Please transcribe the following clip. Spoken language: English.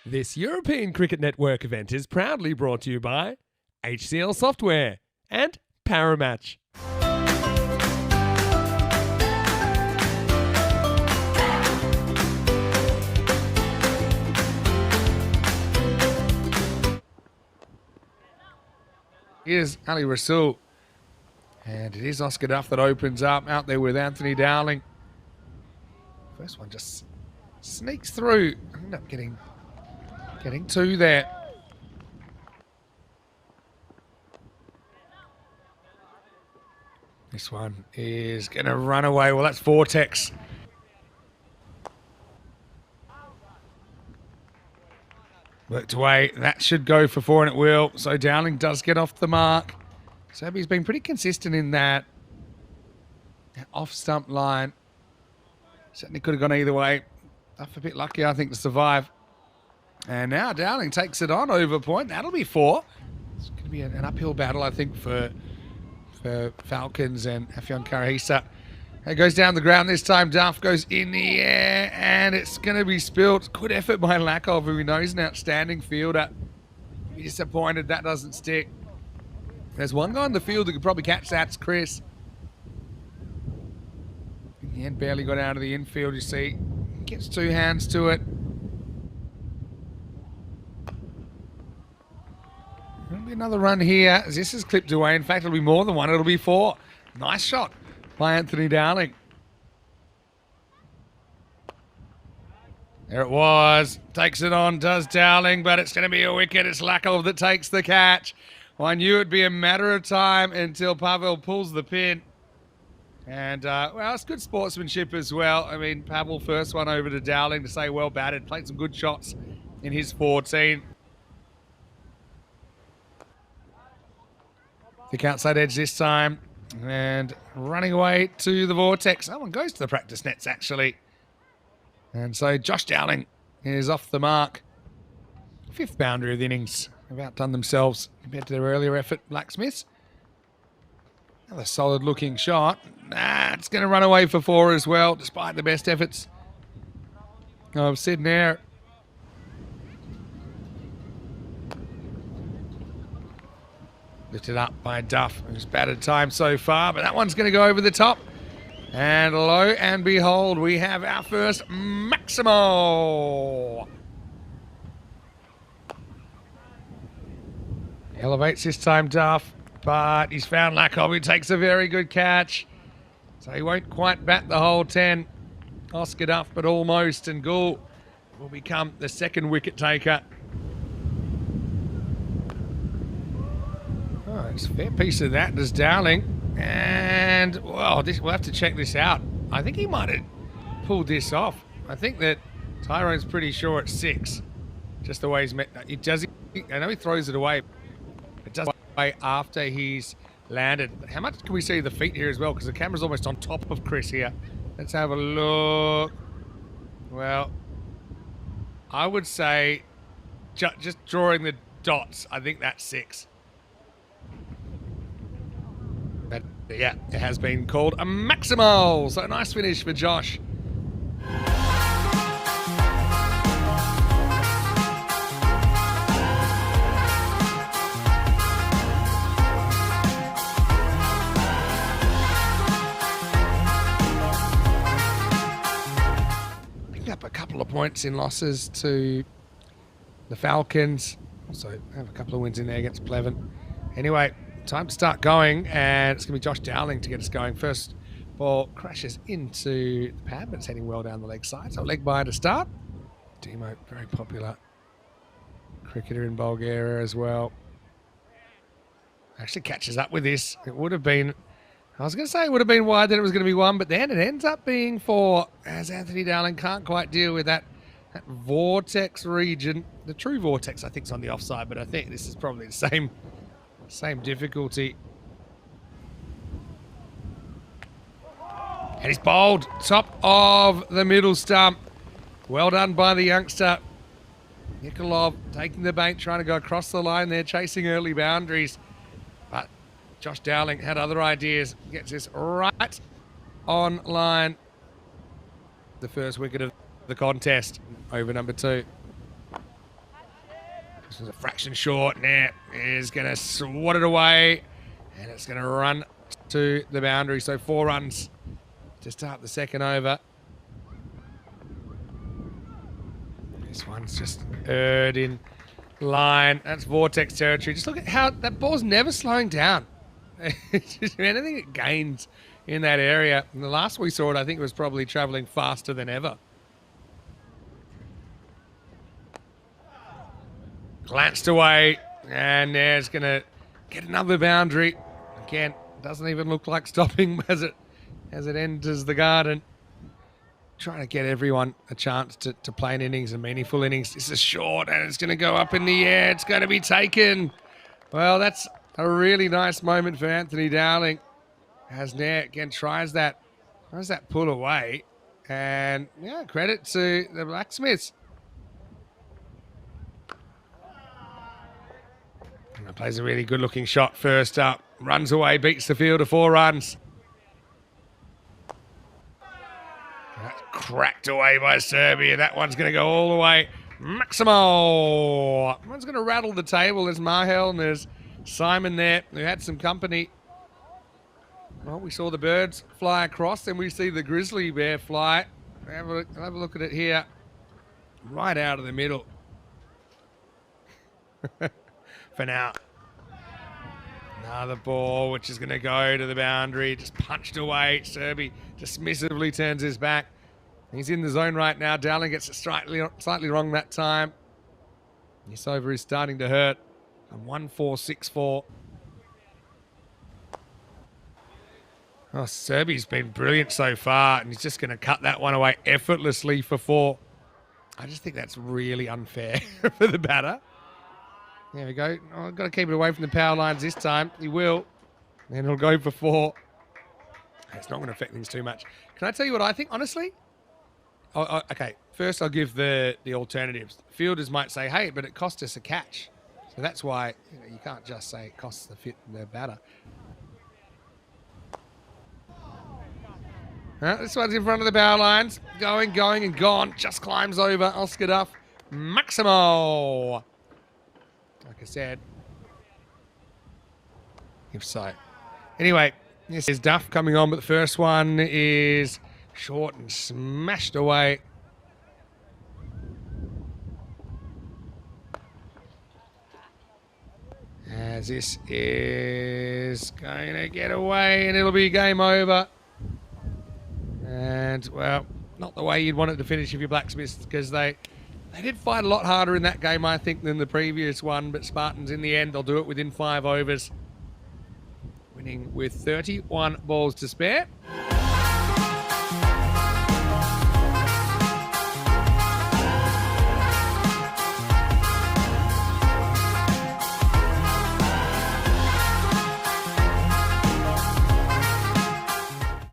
This European Cricket Network event is proudly brought to you by HCL Software and Paramatch. Here's Ali Rasul. And it is Oscar Duff that opens up out there with Anthony Dowling. First one just sneaks through. End up getting two there. This one is going to run away. Well, that's Vortex. Worked away. That should go for 4, and it will. So Dowling does get off the mark. Serbia's been pretty consistent in that off-stump line. Certainly could have gone either way. Duff a bit lucky, I think, to survive. And now Dowling takes it on over point. That'll be 4. It's going to be an uphill battle, I think, for Falcons and Afyon Karahisa. It goes down the ground this time. Duff goes in the air, and it's going to be spilled. Good effort by Lakov, who we know is an outstanding fielder. Be disappointed that doesn't stick. There's one guy in the field that could probably catch that. It's Chris. In the end, barely got out of the infield, you see. Gets 2 hands to it. There'll be another run here as this is clipped away. In fact, it'll be more than 1. It'll be 4. Nice shot by Anthony Dowling. There it was. Takes it on, does Dowling, but it's going to be a wicket. It's Lakov that takes the catch. Well, I knew it'd be a matter of time until Pavel pulls the pin. And, well, it's good sportsmanship as well. I mean, Pavel first one over to Dowling to say well batted. Played some good shots in his 14. Thick outside edge this time. And running away to the Vortex. Someone goes to the practice nets, actually. And so Josh Dowling is off the mark. 5th boundary of the innings. They've outdone themselves compared to their earlier effort, Blacksmiths. Another solid-looking shot. It's going to run away for 4 as well, despite the best efforts of Sid Nair. Lifted up by Duff, who's batted time so far, but that one's going to go over the top. And lo and behold, we have our first Maximo. Elevates this time, Duff, but he's found Lakov, who takes a very good catch. So he won't quite bat the whole 10. Oscar Duff, but almost, and Gould will become the 2nd wicket taker. Oh, it's a fair piece of that, does Dowling. And, well, we'll have to check this out. I think he might have pulled this off. I think that Tyrone's pretty sure it's 6. Just the way he's met. He does. I know he throws it away. It does away after he's landed. But how much can we see the feet here as well? Because the camera's almost on top of Chris here. Let's have a look. Well, I would say just drawing the dots, I think that's 6. But yeah, it has been called a Maximo. So a nice finish for Josh. Picked up a couple of points in losses to the Falcons. Also have a couple of wins in there against Pleasant. Anyway, time to start going, and it's going to be Josh Dowling to get us going. First ball crashes into the pad, but it's heading well down the leg side. So leg by to start. Demo, very popular cricketer in Bulgaria as well. Actually catches up with this. It would have been, I was going to say it would have been wide, then it was going to be 1, but then it ends up being 4, as Anthony Dowling can't quite deal with that vortex region. The true vortex, I think, is on the offside, but I think this is probably the same difficulty. And he's bowled top of the middle stump. Well done by the youngster. Nikolov taking the bait, trying to go across the line there, chasing early boundaries. But Josh Dowling had other ideas. Gets this right on line. The first wicket of the contest over number 2. This is a fraction short. Net is going to swat it away. And it's going to run to the boundary. So 4 runs to start the second over. This one's just in line. That's Vortex territory. Just look at how that ball's never slowing down. It's just anything it gains in that area. And the last we saw it, I think it was probably traveling faster than ever. Glanced away, and there's going to get another boundary. Again, doesn't even look like stopping as it enters the garden. Trying to get everyone a chance to play an innings, a meaningful innings. This is short, and it's going to go up in the air. It's going to be taken. Well, that's a really nice moment for Anthony Dowling. As Nair again tries that pull away. And yeah, credit to the Blacksmiths. And plays a really good looking shot first up. Runs away, beats the field to 4 runs. That's cracked away by Serbia. That one's going to go all the way. Maximo. One's going to rattle the table. There's Mahel and there's Simon there, who had some company. Well, we saw the birds fly across, then we see the grizzly bear fly. Have a look at it here. Right out of the middle. For now. Another ball, which is going to go to the boundary. Just punched away. Serby dismissively turns his back. He's in the zone right now. Dowling gets it slightly wrong that time. This over is starting to hurt. And 1-4-6-4. Oh, Serby's been brilliant so far, and he's just going to cut that one away effortlessly for 4. I just think that's really unfair for the batter. There we go. Oh, I've got to keep it away from the power lines this time. He will. And he'll go for 4. It's not going to affect things too much. Can I tell you what I think, honestly? Okay, first I'll give the alternatives. Fielders might say, hey, but it cost us a catch. So that's why you can't just say it costs the batter. This one's in front of the power lines. Going, and gone. Just climbs over. Oscar Duff. Maximo. Like I said. If so. Anyway, this is Duff coming on, but the first one is short and smashed away. As this is going to get away, and it'll be game over. And, well, not the way you'd want it to finish if you're Blacksmiths, because they did fight a lot harder in that game, I think, than the previous one. But Spartans, in the end, they'll do it within 5 overs. Winning with 31 balls to spare.